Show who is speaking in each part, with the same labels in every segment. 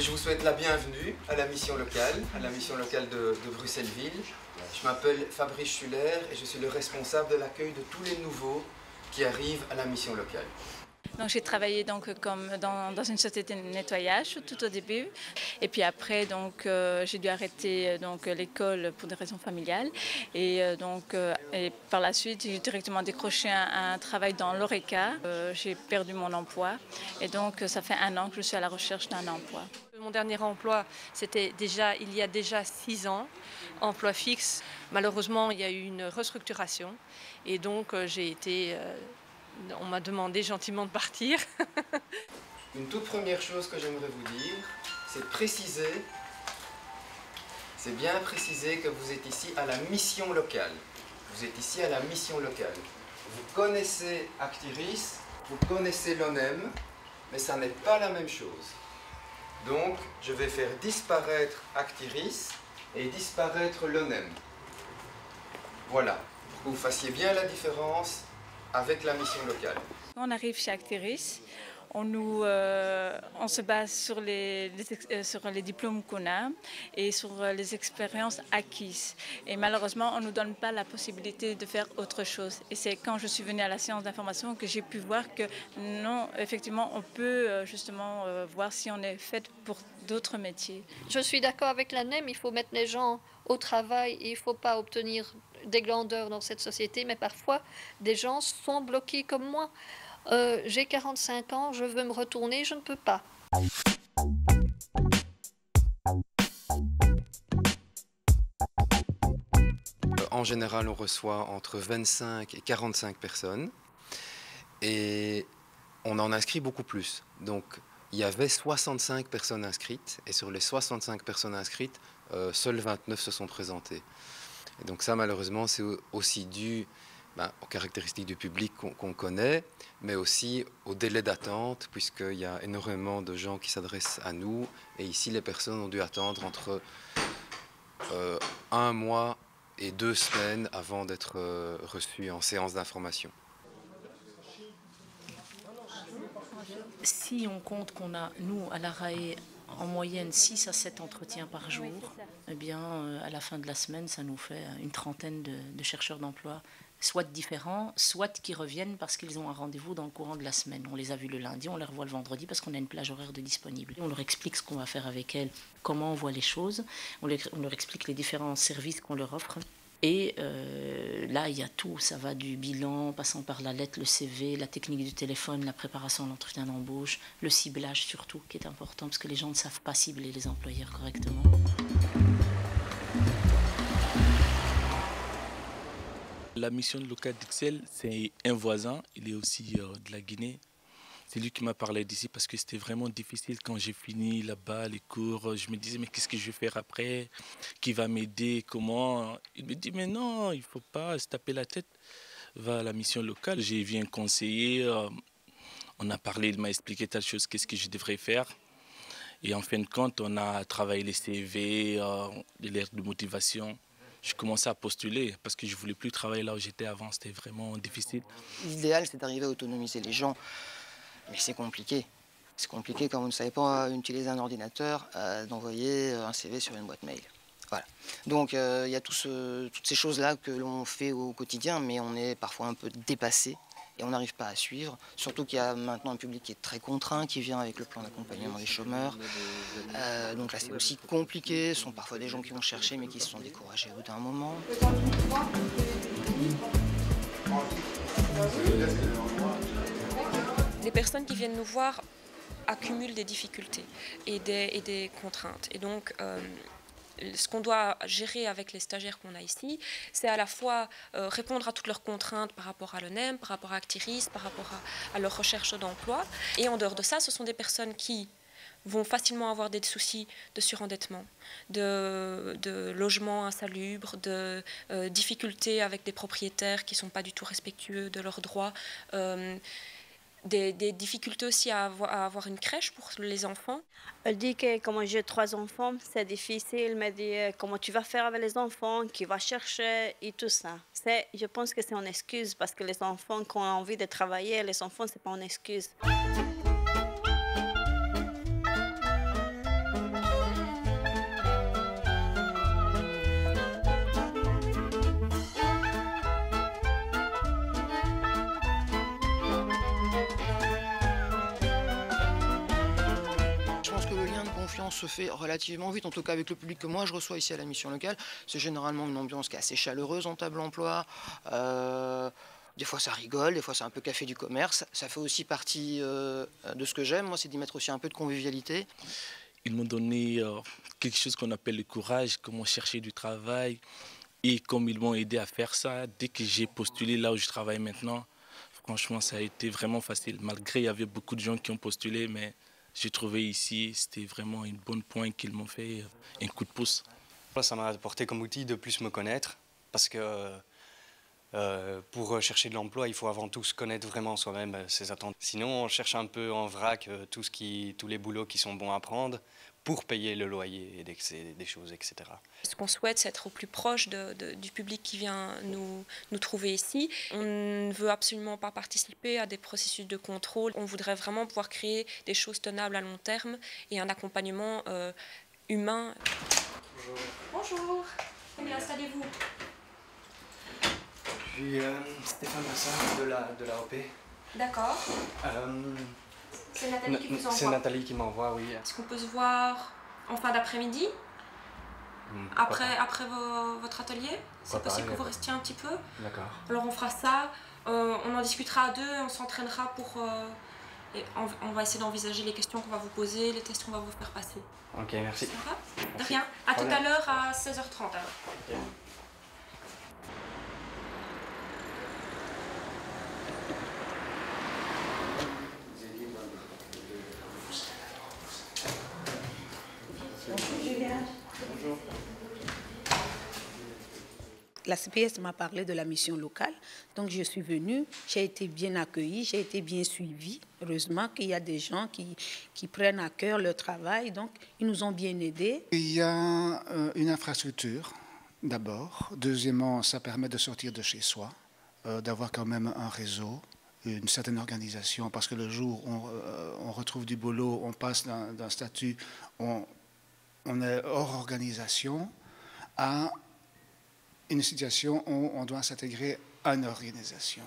Speaker 1: Et je vous souhaite la bienvenue à la mission locale, de Bruxelles-Ville. Je m'appelle Fabrice Schuller et je suis le responsable de l'accueil de tous les nouveaux qui arrivent à la mission locale.
Speaker 2: Donc j'ai travaillé donc comme dans une société de nettoyage tout au début, et puis après donc j'ai dû arrêter donc l'école pour des raisons familiales, et et par la suite j'ai directement décroché un travail dans l'ORECA. J'ai perdu mon emploi et donc ça fait 1 an que je suis à la recherche d'un emploi.
Speaker 3: Mon dernier emploi, c'était il y a déjà 6 ans, emploi fixe. Malheureusement, il y a eu une restructuration et donc on m'a demandé gentiment de partir.
Speaker 1: Une toute première chose que j'aimerais vous dire, c'est bien préciser que vous êtes ici à la mission locale. Vous êtes ici à la mission locale. Vous connaissez Actiris, vous connaissez l'ONEM, mais ça n'est pas la même chose. Donc, je vais faire disparaître Actiris et disparaître l'ONEM. Voilà, pour que vous fassiez bien la différence avec la mission locale.
Speaker 2: Quand on arrive chez Actiris, on se base sur les diplômes qu'on a et sur les expériences acquises. Et malheureusement, on ne nous donne pas la possibilité de faire autre chose. Et c'est quand je suis venue à la séance d'information que j'ai pu voir que non, effectivement, on peut justement voir si on est fait pour d'autres métiers.
Speaker 4: Je suis d'accord avec l'ANEM, il faut mettre les gens au travail et il ne faut pas obtenir des glandeurs dans cette société, mais parfois des gens sont bloqués comme moi. J'ai 45 ans, je veux me retourner, je ne peux pas.
Speaker 1: En général, on reçoit entre 25 et 45 personnes et on en inscrit beaucoup plus. Donc, il y avait 65 personnes inscrites et sur les 65 personnes inscrites, seules 29 se sont présentées. Et donc ça, malheureusement, c'est aussi dû aux caractéristiques du public qu'on connaît, mais aussi au délai d'attente, puisqu'il y a énormément de gens qui s'adressent à nous. Et ici, les personnes ont dû attendre entre 1 mois et 2 semaines avant d'être reçues en séance d'information.
Speaker 5: Si on compte qu'on a, nous, à la RAE, en moyenne 6 à 7 entretiens par jour, eh bien, à la fin de la semaine, ça nous fait une trentaine de chercheurs d'emploi, soit différents, soit qui reviennent parce qu'ils ont un rendez-vous dans le courant de la semaine. On les a vus le lundi, on les revoit le vendredi parce qu'on a une plage horaire de disponible. On leur explique ce qu'on va faire avec elles, comment on voit les choses, on leur explique les différents services qu'on leur offre. Et là, il y a tout, ça va du bilan, passant par la lettre, le CV, la technique du téléphone, la préparation de l'entretien d'embauche, le ciblage surtout, qui est important, parce que les gens ne savent pas cibler les employeurs correctement.
Speaker 6: La mission locale d'Ixelles, c'est un voisin, il est aussi de la Guinée. C'est lui qui m'a parlé d'ici parce que c'était vraiment difficile quand j'ai fini là-bas les cours. Je me disais, mais qu'est-ce que je vais faire après? Qui va m'aider? Comment? Il me dit, mais non, il ne faut pas se taper la tête. Va à la mission locale. J'ai vu un conseiller, on a parlé, il m'a expliqué telle chose, qu'est-ce que je devrais faire. Et en fin de compte, on a travaillé les CV, les lettres de motivation. Je commençais à postuler parce que je ne voulais plus travailler là où j'étais avant. C'était vraiment difficile.
Speaker 7: L'idéal, c'est d'arriver à autonomiser les gens. Mais c'est compliqué. C'est compliqué quand vous ne savez pas utiliser un ordinateur, d'envoyer un CV sur une boîte mail. Voilà. Donc il y a toutes ces choses-là que l'on fait au quotidien, mais on est parfois un peu dépassé et on n'arrive pas à suivre. Surtout qu'il y a maintenant un public qui est très contraint, qui vient avec le plan d'accompagnement des chômeurs. Donc là c'est aussi compliqué. Ce sont parfois des gens qui vont chercher mais qui se sont découragés au bout d'un moment.
Speaker 3: Les personnes qui viennent nous voir accumulent des difficultés et des contraintes. Et donc, ce qu'on doit gérer avec les stagiaires qu'on a ici, c'est à la fois répondre à toutes leurs contraintes par rapport à l'ONEM, par rapport à Actiris, par rapport à leur recherche d'emploi. Et en dehors de ça, ce sont des personnes qui vont facilement avoir des soucis de surendettement, de logement insalubre, de difficultés avec des propriétaires qui ne sont pas du tout respectueux de leurs droits, des difficultés aussi à avoir une crèche pour les enfants.
Speaker 8: Elle dit que comme j'ai 3 enfants, c'est difficile. Elle me dit comment tu vas faire avec les enfants, qui va chercher et tout ça. Je pense que c'est une excuse parce que les enfants qui ont envie de travailler, les enfants, c'est pas une excuse.
Speaker 7: confiance se fait relativement vite, en tout cas avec le public que moi je reçois ici à la mission locale. C'est généralement une ambiance qui est assez chaleureuse en table emploi. Des fois ça rigole, des fois c'est un peu café du commerce. Ça fait aussi partie de ce que j'aime, moi, c'est d'y mettre aussi un peu de convivialité.
Speaker 6: Ils m'ont donné quelque chose qu'on appelle le courage, comment chercher du travail. Et comme ils m'ont aidé à faire ça, dès que j'ai postulé là où je travaille maintenant, franchement, ça a été vraiment facile. Malgré, il y avait beaucoup de gens qui ont postulé, mais j'ai trouvé ici, c'était vraiment une bonne pointe qu'ils m'ont fait, un coup de pouce.
Speaker 9: Ça m'a apporté comme outil de plus me connaître, parce que pour chercher de l'emploi, il faut avant tout se connaître vraiment soi-même, ses attentes. Sinon, on cherche un peu en vrac tous les boulots qui sont bons à prendre pour payer le loyer et des choses, etc.
Speaker 3: Ce qu'on souhaite, c'est être au plus proche du public qui vient nous trouver ici. On ne veut absolument pas participer à des processus de contrôle. On voudrait vraiment pouvoir créer des choses tenables à long terme et un accompagnement humain.
Speaker 9: Bonjour.
Speaker 3: Bonjour, comment installez-vous?
Speaker 9: Je suis Stéphane Bassin de l'AOP.
Speaker 3: D'accord. C'est Nathalie qui vous envoie.
Speaker 9: C'est Nathalie qui m'envoie, oui.
Speaker 3: Est-ce qu'on peut se voir en fin d'après-midi? Après votre atelier? C'est possible que vous restiez un petit peu?
Speaker 9: D'accord.
Speaker 3: Alors on fera ça, on en discutera à deux, on s'entraînera pour... et on va essayer d'envisager les questions qu'on va vous poser, les tests qu'on va vous faire passer.
Speaker 9: Ok, merci.
Speaker 3: Ça va? De rien. À tout à l'heure à 16h30 alors.
Speaker 9: Okay.
Speaker 3: Bonjour.
Speaker 10: La CPS m'a parlé de la mission locale, donc je suis venue, j'ai été bien accueillie, j'ai été bien suivie. Heureusement qu'il y a des gens qui prennent à cœur leur travail, donc ils nous ont bien aidés.
Speaker 11: Il y a une infrastructure, d'abord. Deuxièmement, ça permet de sortir de chez soi, d'avoir quand même un réseau, une certaine organisation, parce que le jour où on retrouve du boulot, on passe d'un statut, on est hors organisation, à une situation où on doit s'intégrer à une organisation.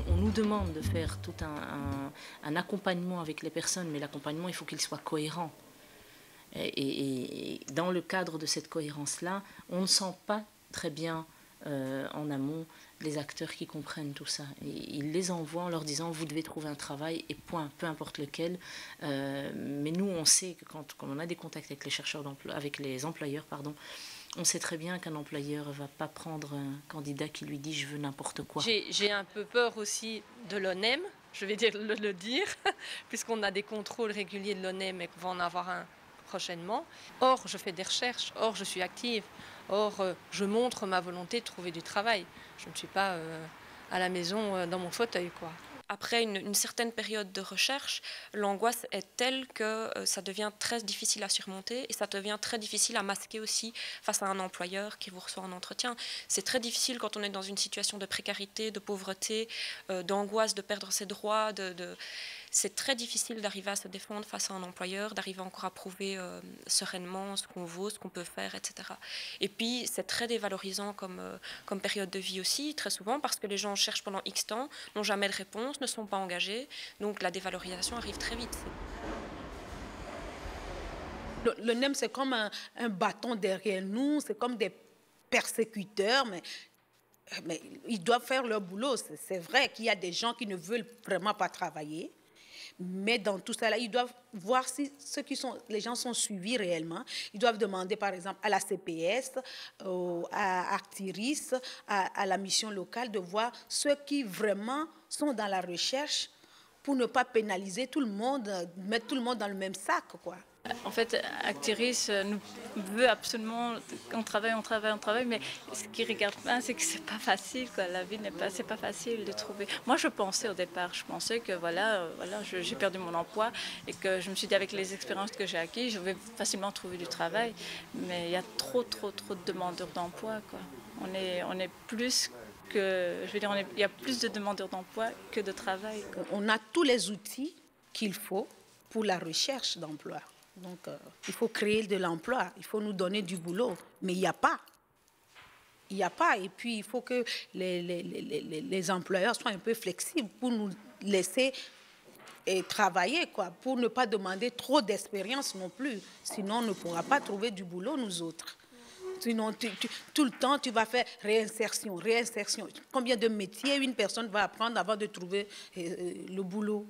Speaker 5: On nous demande de faire tout un accompagnement avec les personnes, mais l'accompagnement, il faut qu'il soit cohérent. Et dans le cadre de cette cohérence-là, on ne sent pas très bien en amont les acteurs qui comprennent tout ça. Et ils les envoient en leur disant « vous devez trouver un travail » et point, peu importe lequel. Mais nous, on sait que quand on a des contacts avec les chercheurs d'emploi, avec les employeurs, pardon, on sait très bien qu'un employeur ne va pas prendre un candidat qui lui dit « je veux n'importe quoi ».
Speaker 12: J'ai un peu peur aussi de l'ONEM, je vais le dire, puisqu'on a des contrôles réguliers de l'ONEM et qu'on va en avoir un prochainement. Or, je fais des recherches, or, je suis active, or, je montre ma volonté de trouver du travail. Je ne suis pas à la maison dans mon fauteuil, quoi.
Speaker 3: Après une certaine période de recherche, l'angoisse est telle que ça devient très difficile à surmonter et ça devient très difficile à masquer aussi face à un employeur qui vous reçoit en entretien. C'est très difficile quand on est dans une situation de précarité, de pauvreté, d'angoisse de perdre ses droits, c'est très difficile d'arriver à se défendre face à un employeur, d'arriver encore à prouver sereinement ce qu'on vaut, ce qu'on peut faire, etc. Et puis, c'est très dévalorisant comme période de vie aussi, très souvent, parce que les gens cherchent pendant X temps, n'ont jamais de réponse, ne sont pas engagés. Donc, la dévalorisation arrive très vite.
Speaker 10: Le NEM, c'est comme un bâton derrière nous, c'est comme des persécuteurs, mais ils doivent faire leur boulot. C'est vrai qu'il y a des gens qui ne veulent vraiment pas travailler. Mais dans tout ça, là, ils doivent voir si les gens sont suivis réellement. Ils doivent demander, par exemple, à la CPS, à Arctiris, à la mission locale, de voir ceux qui vraiment sont dans la recherche pour ne pas pénaliser tout le monde, mettre tout le monde dans le même sac, quoi.
Speaker 2: En fait, Actiris nous veut absolument qu'on travaille, mais ce qu'ils ne regardent pas, c'est que c'est pas facile, quoi. La vie c'est pas facile de trouver. Moi, je pensais au départ, que voilà, j'ai perdu mon emploi et que je me suis dit avec les expériences que j'ai acquises, je vais facilement trouver du travail. Mais il y a trop de demandeurs d'emploi, quoi. On est plus que, je veux dire, il y a plus de demandeurs d'emploi que de travail, quoi.
Speaker 10: On a tous les outils qu'il faut pour la recherche d'emploi. Donc, il faut créer de l'emploi, il faut nous donner du boulot, mais il n'y a pas. Il n'y a pas. Et puis, il faut que les employeurs soient un peu flexibles pour nous laisser travailler, quoi, pour ne pas demander trop d'expérience non plus. Sinon, on ne pourra pas trouver du boulot, nous autres. Sinon, tout le temps, tu vas faire réinsertion, réinsertion. Combien de métiers une personne va apprendre avant de trouver le boulot?